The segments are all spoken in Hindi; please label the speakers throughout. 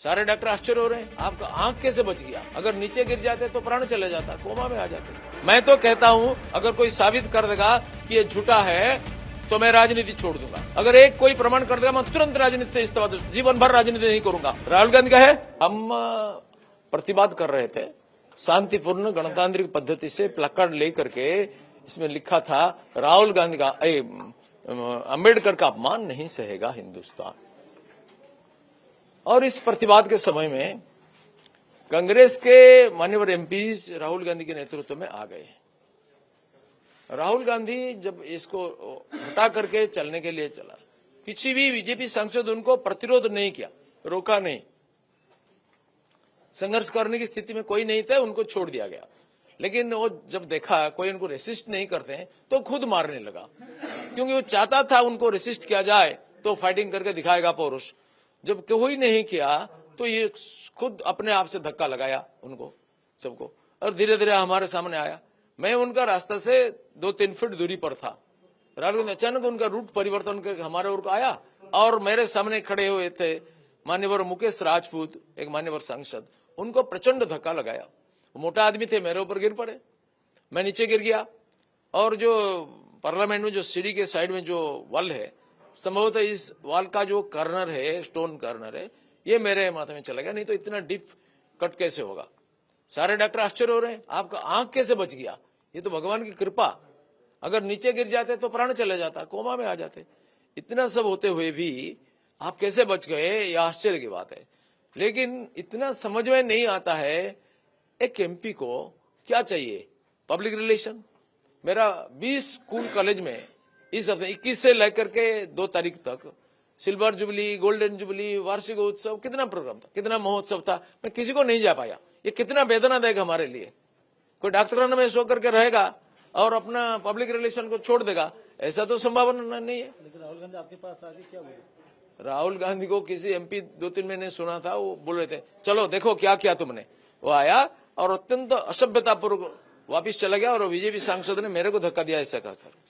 Speaker 1: सारे डॉक्टर आश्चर्य हो रहे हैं, आपका आंख कैसे बच गया? अगर नीचे गिर जाते तो प्राण चले जाता, कोमा में आ जाते। मैं तो कहता हूं, अगर कोई साबित कर देगा कि ये झूठा है तो मैं राजनीति छोड़ दूंगा। अगर एक कोई प्रमाण कर देगा, मैं तुरंत राजनीति से इस्तीफा दूंगा, जीवन भर राजनीति नहीं करूंगा। राहुल गांधी का है, हम प्रतिवाद कर रहे थे शांतिपूर्ण गणतांत्रिक पद्धति से, प्लकार्ड लेकर के इसमें लिखा था राहुल गांधी का अंबेडकर का अपमान नहीं सहेगा हिंदुस्तान। और इस प्रतिवाद के समय में कांग्रेस के मान्यवर एमपीज राहुल गांधी के नेतृत्व में आ गए। राहुल गांधी जब इसको हटा करके चलने के लिए चला, किसी भी बीजेपी सांसद उनको प्रतिरोध नहीं किया, रोका नहीं, संघर्ष करने की स्थिति में कोई नहीं था, उनको छोड़ दिया गया। लेकिन वो जब देखा कोई उनको रेसिस्ट नहीं करते हैं तो खुद मारने लगा, क्योंकि वो चाहता था उनको रेसिस्ट किया जाए तो फाइटिंग करके दिखाएगा पौरुष। जब कोई नहीं किया तो ये खुद अपने आप से धक्का लगाया उनको सबको, और धीरे धीरे हमारे सामने आया। मैं उनका रास्ता से 2-3 फीट दूरी पर था, राहुल गांधी अचानक उनका रूट परिवर्तन करके हमारे ओर को आया और मेरे सामने खड़े हुए थे मान्यवर मुकेश राजपूत, एक मान्यवर सांसद, उनको प्रचंड धक्का लगाया। मोटा आदमी थे, मेरे ऊपर गिर पड़े, मैं नीचे गिर गया, और जो पार्लियामेंट में जो सीढ़ी के साइड में जो वॉल है, संभवतः इस वॉल का जो कर्नर है, स्टोन कर्नर है, ये मेरे माथे में चला गया, नहीं तो इतना डीप कट कैसे होगा। सारे डॉक्टर आश्चर्य हो रहे हैं, आपका आंख कैसे बच गया? ये तो भगवान की कृपा, अगर नीचे गिर जाते तो प्राण चले जाता, कोमा में आ जाते। इतना सब होते हुए भी आप कैसे बच गए, यह आश्चर्य की बात है। लेकिन इतना समझ में नहीं आता है, एक एमपी को क्या चाहिए? Public relation. मेरा 20 स्कूल कॉलेज में इस हफ्ते 21 से लेकर के 2 तारीख तक सिल्वर जुबली, गोल्डन जुबली, वार्षिक उत्सव, कितना प्रोग्राम था, कितना महोत्सव था, मैं किसी को नहीं जा पाया। ये कितना वेदनादायक हमारे लिए। कोई डॉक्टराना में सो करके रहेगा और अपना पब्लिक रिलेशन को छोड़ देगा, ऐसा तो संभावना नहीं है।
Speaker 2: लेकिन राहुल गांधी आपके पास आगे क्या बोले?
Speaker 1: राहुल गांधी को किसी एमपी 2-3 महीने सुना था, वो बोल रहे थे चलो देखो क्या किया तुमने। वो आया और अत्यंत असभ्यतापूर्वक वापिस चला गया, और बीजेपी सांसद ने मेरे को धक्का दिया ऐसा कहकर।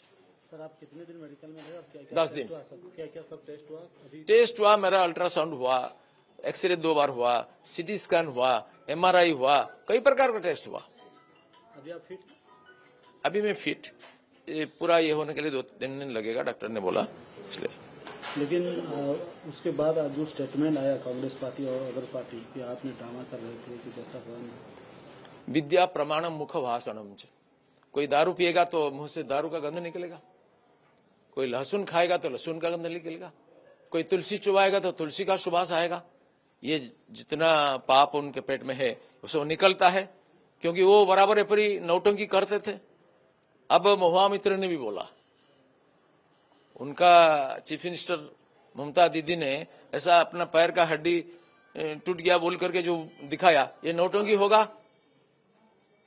Speaker 2: सर आप कितने दिन मेडिकल में रहे? क्या
Speaker 1: 10 दिन।
Speaker 2: क्या क्या सब टेस्ट हुआ? अभी
Speaker 1: टेस्ट हुआ, मेरा अल्ट्रासाउंड हुआ, एक्सरे 2 बार हुआ, सीटी स्कैन हुआ, MRI हुआ, कई प्रकार का टेस्ट हुआ।
Speaker 2: अभी आप फिट?
Speaker 1: अभी मैं फिट, पूरा ये होने के लिए 2-3 दिन लगेगा, डॉक्टर ने बोला, इसलिए।
Speaker 2: लेकिन उसके बाद आज जो स्टेटमेंट आया कांग्रेस पार्टी और अदर पार्टी कि आपने ड्रामा कर रहे थे कि जैसा हुआ नहीं।
Speaker 1: विद्या प्रमाणम मुख भाषणम। कोई दारू पिएगा तो मुंह से दारू का गंध निकलेगा, कोई लहसुन खाएगा तो लहसुन का गंध निकलेगा, कोई तुलसी चुबाएगा तो तुलसी का सुबास आएगा। ये जितना पाप उनके पेट में है वो सब निकलता है, क्योंकि वो बराबर अपनी नौटंकी करते थे। अब महुआ मित्र ने भी बोला, उनका चीफ मिनिस्टर ममता दीदी ने ऐसा अपना पैर का हड्डी टूट गया बोल करके जो दिखाया, ये नौटंकी होगा,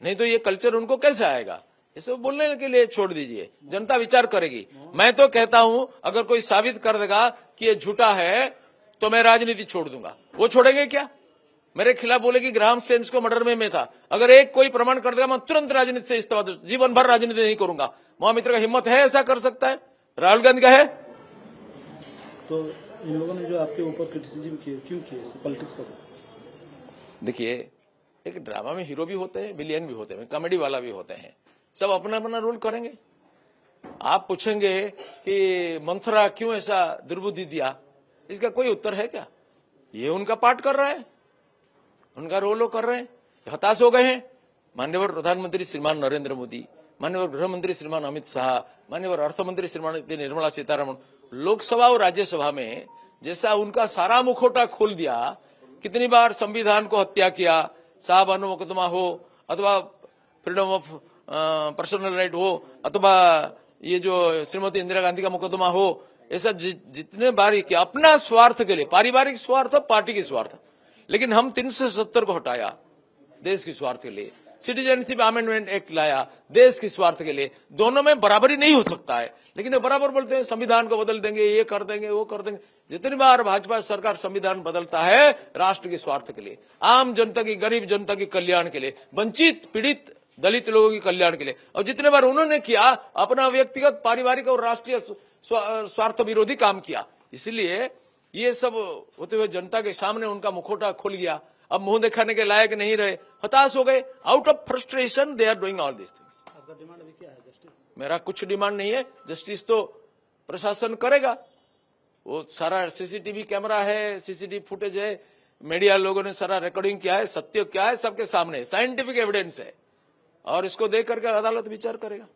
Speaker 1: नहीं तो ये कल्चर उनको कैसे आएगा? इसे बोलने के लिए छोड़ दीजिए, जनता विचार करेगी। मैं तो कहता हूं, अगर कोई साबित कर देगा कि ये झूठा है तो मैं राजनीति छोड़ दूंगा। वो छोड़ेंगे क्या? मेरे खिलाफ बोलेगी ग्राहम स्टेन्स को मर्डर में मैं था, अगर एक कोई प्रमाण कर देगा, मैं तुरंत राजनीति से इस्तीफा दूंगा, जीवन भर राजनीति नहीं करूंगा। महामित्र का हिम्मत है, ऐसा कर सकता है? राहुल गांधी का है?
Speaker 2: तो इन लोगों ने जो आपके ऊपर क्रिटिसिज्म किए, क्यों किए? पॉलिटिक्स का
Speaker 1: देखिए, एक ड्रामा में हीरो भी होते हैं, विलियन भी होते हैं, कॉमेडी वाला भी होते हैं, सब अपना अपना रोल करेंगे। आप पूछेंगे कि मंथरा क्यों ऐसा दुर्बुद्धि दिया, इसका कोई उत्तर है क्या? ये उनका पार्ट कर रहा है, उनका रोल वो कर रहे हैं, हताश हो गए हैं। माननीय प्रधानमंत्री श्रीमान नरेंद्र मोदी, माननीय गृह मंत्री श्रीमान अमित शाह, माननीय अर्थ मंत्री श्रीमती निर्मला सीतारमण लोकसभा और राज्यसभा में जैसा उनका सारा मुखौटा खोल दिया, कितनी बार संविधान को हत्या किया, शाहबानो मुकदमा हो अथवा फ्रीडम ऑफ पर्सनल राइट हो अथवा ये जो श्रीमती इंदिरा गांधी का मुकदमा हो, ऐसा जितने बार किया अपना स्वार्थ के लिए, पारिवारिक स्वार्थ, पार्टी की स्वार्थ। लेकिन हम 370 को हटाया देश की स्वार्थ के लिए, सिटीजनशिप अमेंडमेंट एक्ट लाया देश की स्वार्थ के लिए। दोनों में बराबरी नहीं हो सकता है, लेकिन ये बराबर बोलते हैं संविधान को बदल देंगे, ये कर देंगे, वो कर देंगे। जितनी बार भाजपा सरकार संविधान बदलता है राष्ट्र के स्वार्थ के लिए, आम जनता की, गरीब जनता के कल्याण के लिए, वंचित पीड़ित दलित लोगों के कल्याण के लिए, और जितने बार उन्होंने किया अपना व्यक्तिगत, पारिवारिक और राष्ट्रीय स्वार्थ विरोधी काम किया। इसलिए ये सब होते हुए जनता के सामने उनका मुखौटा खुल गया, अब मुंह दिखाने के लायक नहीं रहे, हताश हो गए। Out of frustration they are doing all this things.
Speaker 2: आपका डिमांड अभी क्या है? जस्टिस?
Speaker 1: मेरा कुछ डिमांड नहीं है, जस्टिस तो प्रशासन करेगा। वो सारा सीसीटीवी कैमरा है, सीसीटीवी फुटेज है, मीडिया लोगों ने सारा रिकॉर्डिंग किया है, सत्य क्या है सबके सामने, साइंटिफिक एविडेंस है, और इसको देख करके अदालत विचार करेगा।